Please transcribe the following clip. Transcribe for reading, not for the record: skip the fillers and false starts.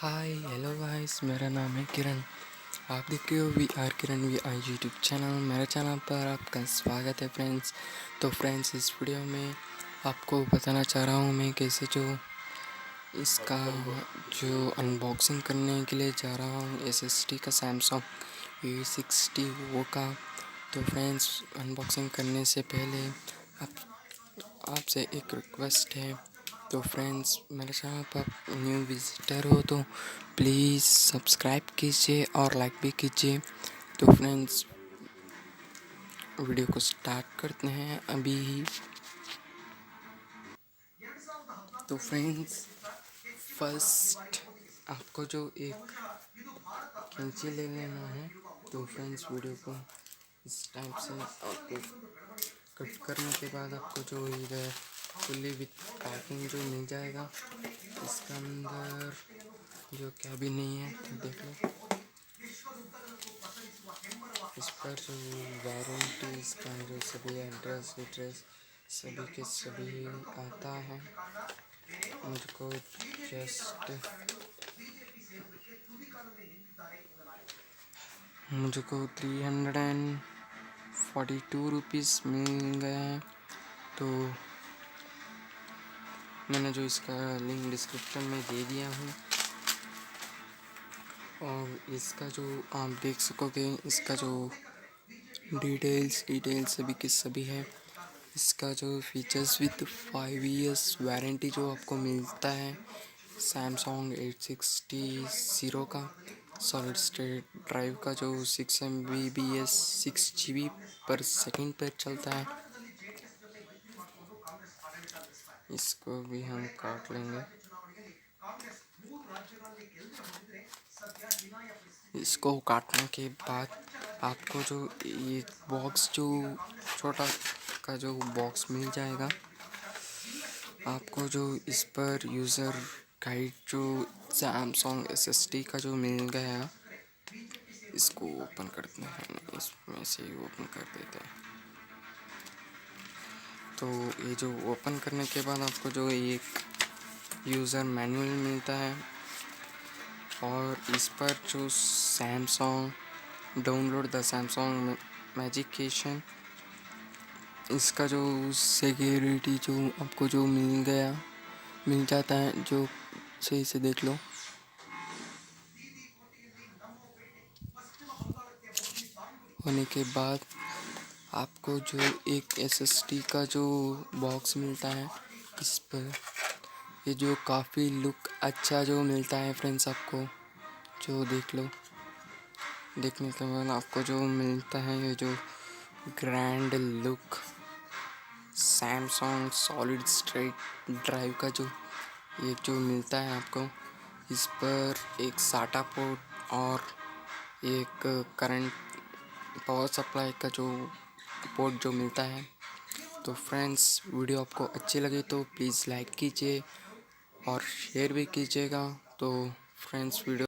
Hi hello guys, मेरा नाम है किरण। आप देख रहे हो we are Kiran V I YouTube channel. मेरे चैनल पर आपका स्वागत है फ्रेंड्स। तो फ्रेंड्स, इस वीडियो में आपको बताना चाह रहा हूँ मैं कैसे इसका जो अनबॉक्सिंग करने के लिए जा रहा हूँ एसएसडी का सैमसंग A60 वो का। तो फ्रेंड्स, अनबॉक्सिंग करने से पहले आपसे एक रिक्वेस्ट है। तो फ्रेंड्स, मेरे चैनल पर न्यू विजिटर हो तो प्लीज़ सब्सक्राइब कीजिए और लाइक भी कीजिए। तो फ्रेंड्स, वीडियो को स्टार्ट करते हैं अभी ही। तो फ्रेंड्स, फर्स्ट आपको जो एक कैंची ले लेना है। तो फ्रेंड्स, वीडियो को इस टाइप से आपको कट करने के बाद आपको जो इधर फुल्ली विथ पैकिंग जो मिल जाएगा, इसका अंदर जो कैबिन नहीं है तो देख लो। इस पर जो वारंटी, इसका जो सभी एड्रेस विड्रेस सभी के सभी आता है। मुझको जस्ट 342 रुपीज़ मिल गया है। तो मैंने जो इसका लिंक डिस्क्रिप्शन में दे दिया हूँ, और इसका जो आप देख सकोगे, इसका जो डिटेल्स सभी के सभी है। इसका जो फीचर्स विद 5 इयर्स वारंटी जो आपको मिलता है सैमसंग 860 का सॉलिड स्टेट ड्राइव का, जो 6 MB/s 6 GB पर सेकेंड पर चलता है। इसको भी हम काट लेंगे। इसको काटने के बाद आपको जो ये बॉक्स जो छोटा का जो बॉक्स मिल जाएगा, आपको जो इस पर यूज़र गाइड जो सैमसंग SSD का जो मिल गया, इसको ओपन करते हैं। इसमें से ओपन कर देते हैं। तो ये जो ओपन करने के बाद आपको जो एक यूज़र मैनुअल मिलता है, और इस पर जो सैमसंग डाउनलोड द सैमसंग मैजिकेशन, इसका जो सिक्योरिटी जो आपको जो मिल जाता है, जो सही से देख लो। होने के बाद आपको जो एक SSD का जो बॉक्स मिलता है, इस पर ये जो काफ़ी लुक अच्छा जो मिलता है फ्रेंड्स, आपको जो देख लो। देखने के बाद आपको जो मिलता है ये जो grand look Samsung solid state drive का जो ये जो मिलता है आपको। इस पर एक साटा पोर्ट और एक करंट पावर सप्लाई का जो पोर्ट जो मिलता है। तो फ्रेंड्स, वीडियो आपको अच्छी लगी तो प्लीज़ लाइक कीजिए और शेयर भी कीजिएगा। तो फ्रेंड्स, वीडियो